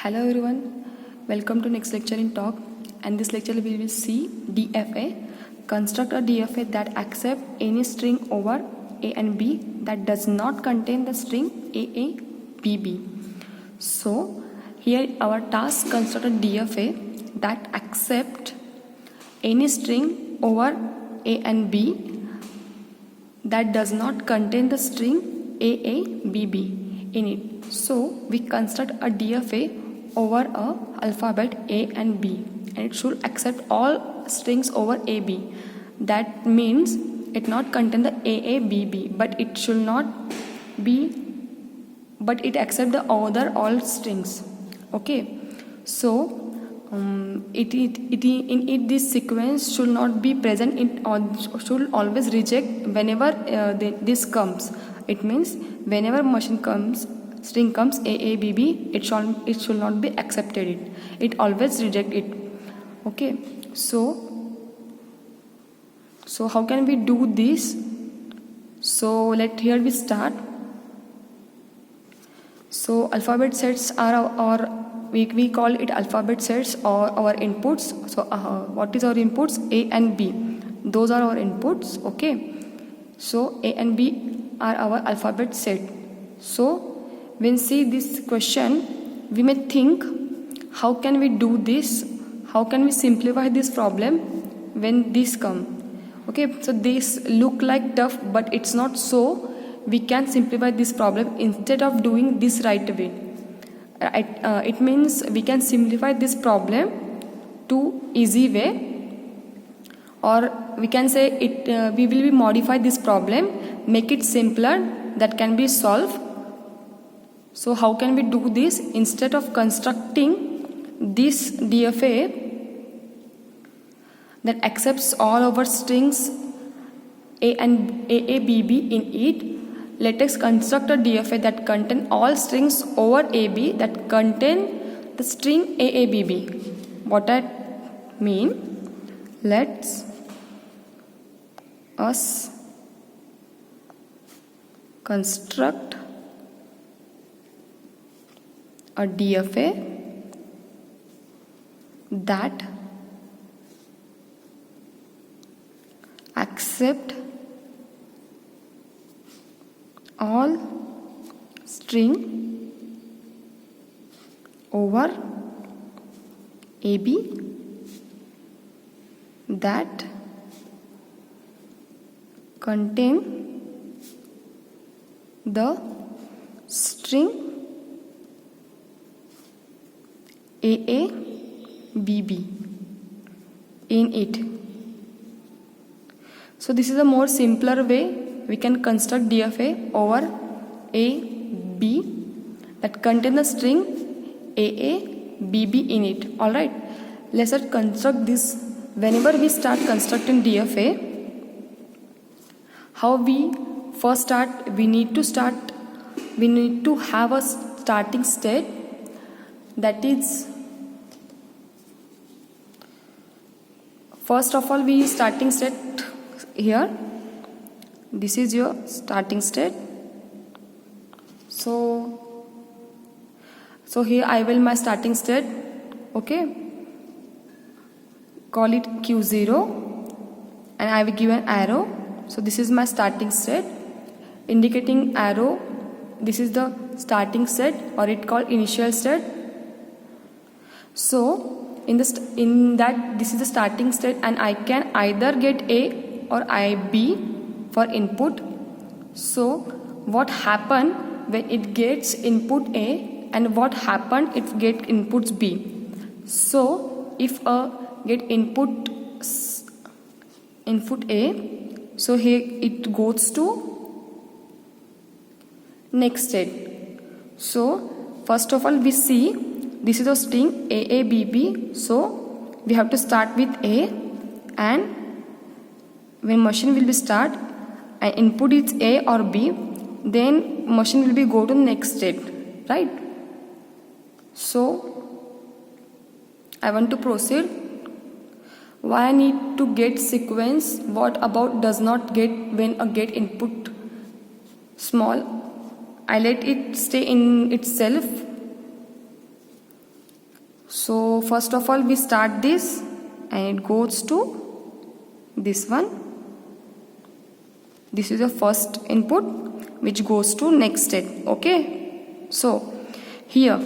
Hello everyone, welcome to next lecture in talk, and this lecture we will see DFA. Construct a DFA that accept any string over A and B that does not contain the string AA BB. So here our task construct a DFA that accept any string over A and B that does not contain the string AA BB in it. So we construct a DFA over a alphabet A and B, and it should accept all strings over AB. That means it not contain the AABB, but it should not be, but it accept the other all strings. Okay, so this sequence should not be present in, or should always reject whenever this comes. It means whenever string comes AABB, it should not be accepted. It always reject it. Okay, so how can we do this? So here we start. So alphabet sets are we call it alphabet sets or our inputs. So what is our inputs? A and B. Those are our inputs. Okay, so A and B are our alphabet set. So when see this question, we may think, how can we do this? How can we simplify this problem when this come? Okay, so this look like tough, but it's not so. We can simplify this problem instead of doing this right away. It means we can simplify this problem to easy way, or we can say it. We will modify this problem, make it simpler that can be solved. So how can we do this? Instead of constructing this DFA that accepts all our strings A and AABB in it, let us construct a DFA that contain all strings over AB that contain the string AABB. What I mean? Let's us construct a DFA that accept all string over AB that contain the string AABB in it. So this is a more simpler way we can construct DFA over AB that contain the string AABB in it. Alright, let's construct this. Whenever we start constructing DFA, how we first start? We need to have a starting state, that is, first of all, we starting state here. This is your starting state. So here I will my starting state. Okay, call it Q0, and I will give an arrow. So this is my starting state, indicating arrow. This is the starting state, or it called initial state. So this is the starting state, and I can either get A or B for input. So what happen when it gets input A, and what happen if get inputs B? So if get input A, so here it goes to next state. So first of all, we see this is a string AABB. So we have to start with A, and when machine will be start and input is A or B, then machine will be go to next state, right? So I want to proceed. Why I need to get sequence? What about does not get when a get input small? I let it stay in itself So first of all we start this and it goes to this one. This is the first input which goes to next state. Okay, so here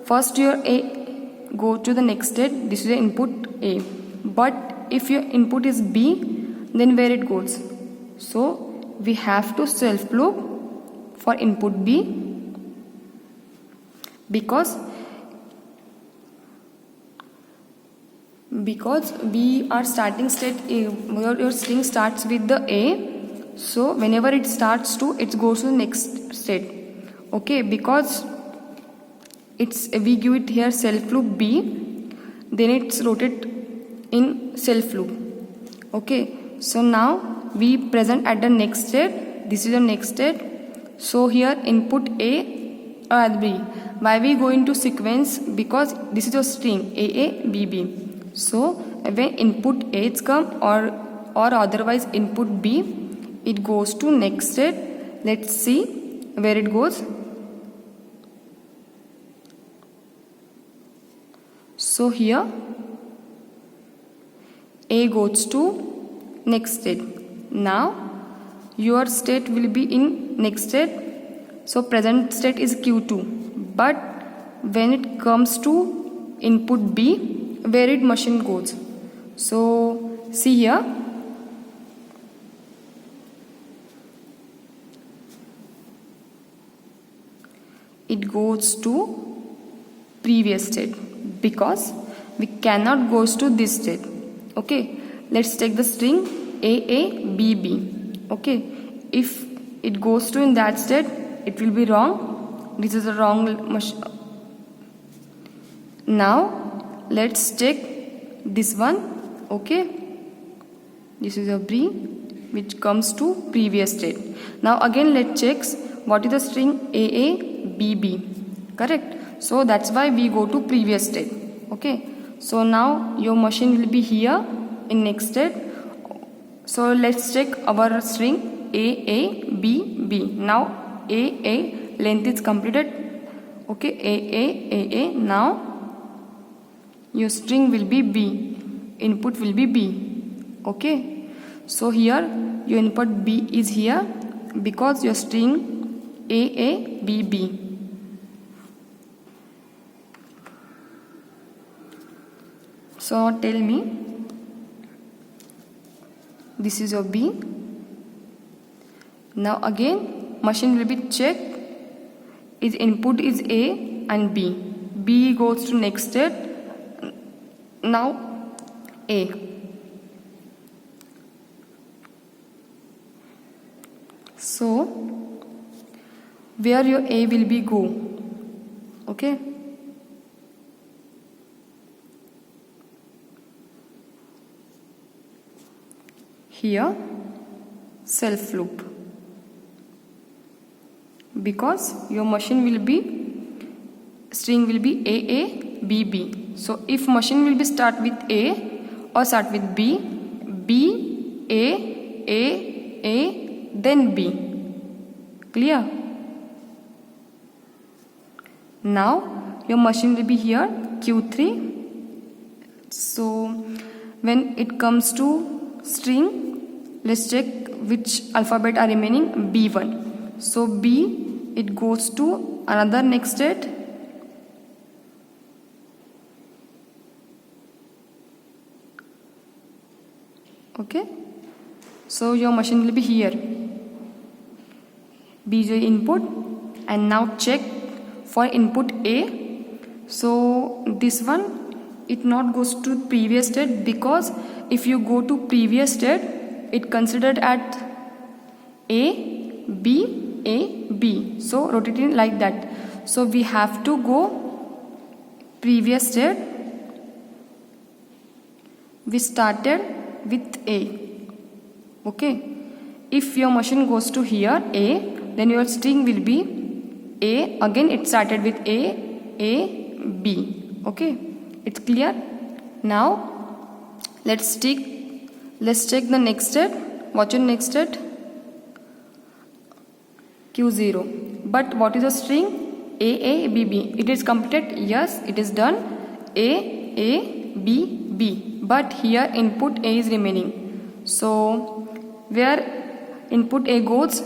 first your A go to the next state. This is the input A, but if your input is B, then where it goes? So we have to self loop for input B, because we are starting state A. Your string starts with the A, so whenever it starts to, it goes to the next state. Okay, because we give it here self loop B, then it's rotate in self loop. Okay, so now we present at the next state. This is the next state. So here input A or B. Why we go into sequence? Because this is a string AA BB. So when input A come or otherwise input B, it goes to next state. Let's see where it goes. So here A goes to next state. Now your state will be in next state. So present state is Q2, but when it comes to input B, where it machine goes? So see here, it goes to previous state, because we cannot goes to this state. Okay, let's take the string AABB. Okay, if it goes to in that state, it will be wrong. This is a wrong machine. Now let's check this one. Okay, this is a B which comes to previous state. Now again let's check what is the string AABB. Correct. So that's why we go to previous state. Okay, so now your machine will be here in next state. So let's check our string AABB. Now AA length is completed. Okay, AA. Now your string will be B, input will be B. Okay, so here your input B is here because your string AABB. So tell me, this is your B. Now again machine will be check, its input is A and B. B goes to next state. Now A. So where your A will be go? Okay, here self loop, because your machine will be string will be AABB. So if machine will be start with A or start with B, B, A, then B. Clear? Now your machine will be here Q3. So when it comes to string, let's check which alphabet are remaining. B1. So B, it goes to another next state. Okay, so your machine will be here. B is your input, and now check for input A. So this one, it not goes to previous state, because if you go to previous state, it considered at A, B. So rotating like that. So we have to go previous state. We started with A. Okay, if your machine goes to here A, then your string will be A. Again it started with A, B. Okay, it's clear. Now let's check the next state. Watch your next state, Q0. But what is the string? AABB. It is completed. Yes, it is done. AABB. But here input A is remaining. So where input A goes,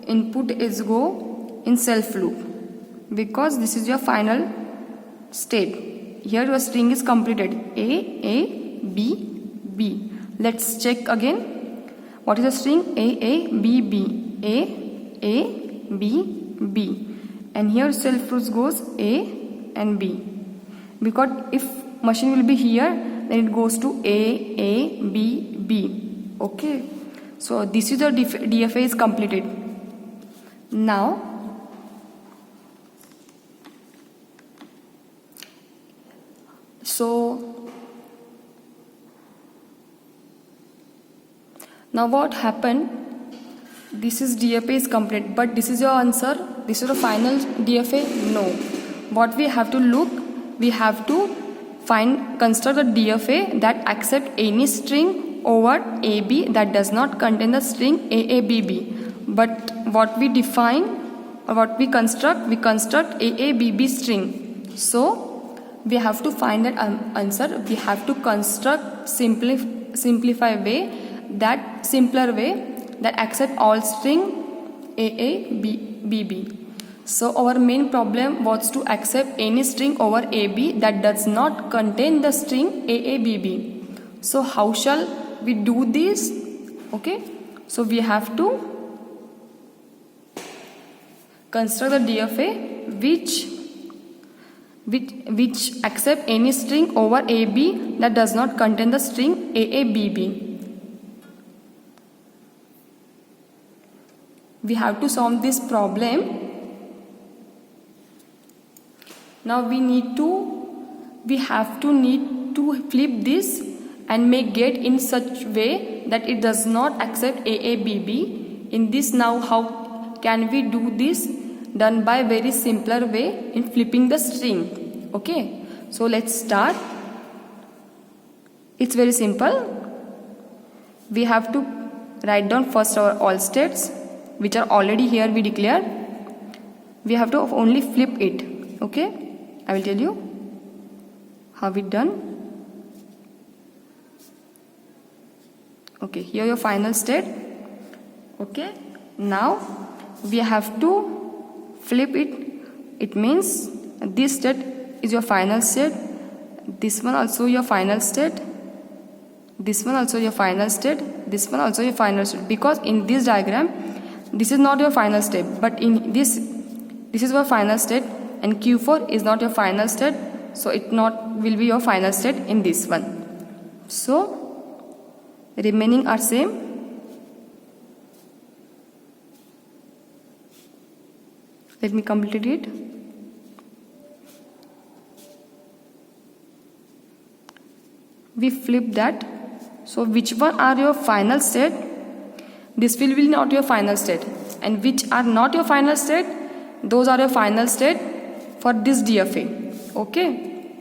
input is go in self loop, because this is your final state. Here your string is completed. AABB. Let's check again. What is the string? AABB. AABB. And here self loop goes A and B. Because if machine will be here, then it goes to AABB. Okay. So this is the DFA is completed. Now what happened? This is DFA is complete, but this is your answer. This is the final DFA. No. What we have to look, we have to construct a DFA that accept any string over AB that does not contain the string AABB. But what we define or what we construct AABB string. So we have to find that answer. We have to construct simpler way that accept all string AABB. So our main problem was to accept any string over AB that does not contain the string AABB. So how shall we do this? Okay, so we have to construct the DFA which accept any string over AB that does not contain the string AABB. We have to solve this problem. Now we have to flip this and make get in such way that it does not accept AABB. In this, now how can we do this? Done by very simpler way in flipping the string. Okay, so let's start. It's very simple. We have to write down first our all states, which are already here we declare. We have to only flip it. Okay, I will tell you how it done. Okay, here your final state. Okay, now we have to flip it. It means this state is your final state, this one also your final state, this one also your final state, this one also your final state. Because in this diagram this is not your final state, but in this is your final state, and Q4 is not your final state, so it will be your final state in this one. So remaining are same. Let me complete it. We flip that. So which one are your final state? This will be not your final state, and which are not your final state, those are your final state for this DFA. Okay,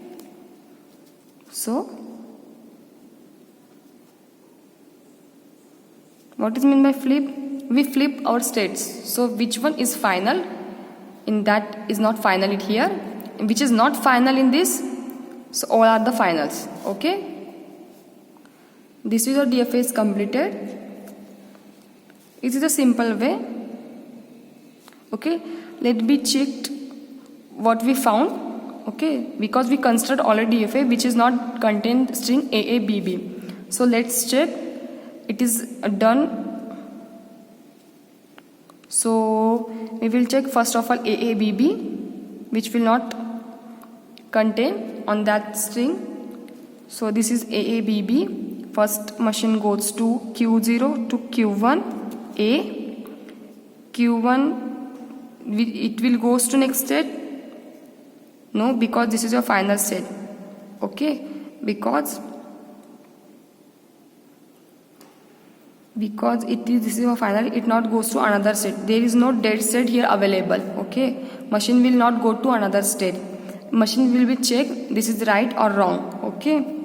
so what is meant by flip? We flip our states. So which one is final in that is not final it here, which is not final in this, so all are the finals. Okay, this is your DFA is completed. It is a simple way. Okay, let me check what we found. Okay, because we construct already DFA which is not contain string AABB. So let's check. It is done. So we will check first of all AABB, which will not contain on that string. So this is AABB. First machine goes to Q0 to Q1 A. Q1 it will goes to next state. No, because this is your final state. Okay, because this is your final, it not goes to another state. There is no dead state here available. Okay, machine will not go to another state. Machine will be check this is right or wrong. Okay,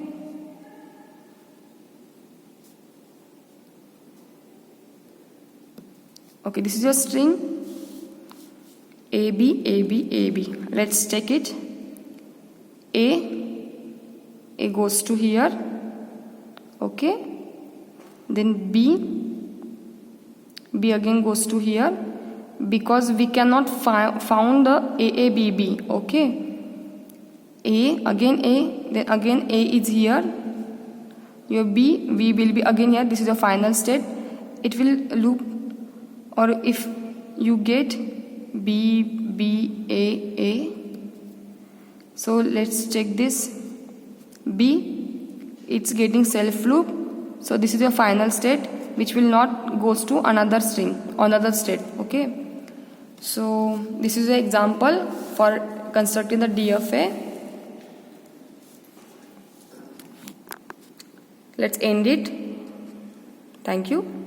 this is your string AB, AB, AB. Let's check it. A goes to here, okay. Then B again goes to here, because we cannot found the AABB, okay. A, then again A is here. Your B will be again here. This is the final state. It will loop, or if you get B, B, A. So let's check this. B, it's getting self loop. So this is your final state, which will not goes to another string, another state, okay. So this is an example for constructing the DFA. Let's end it. Thank you.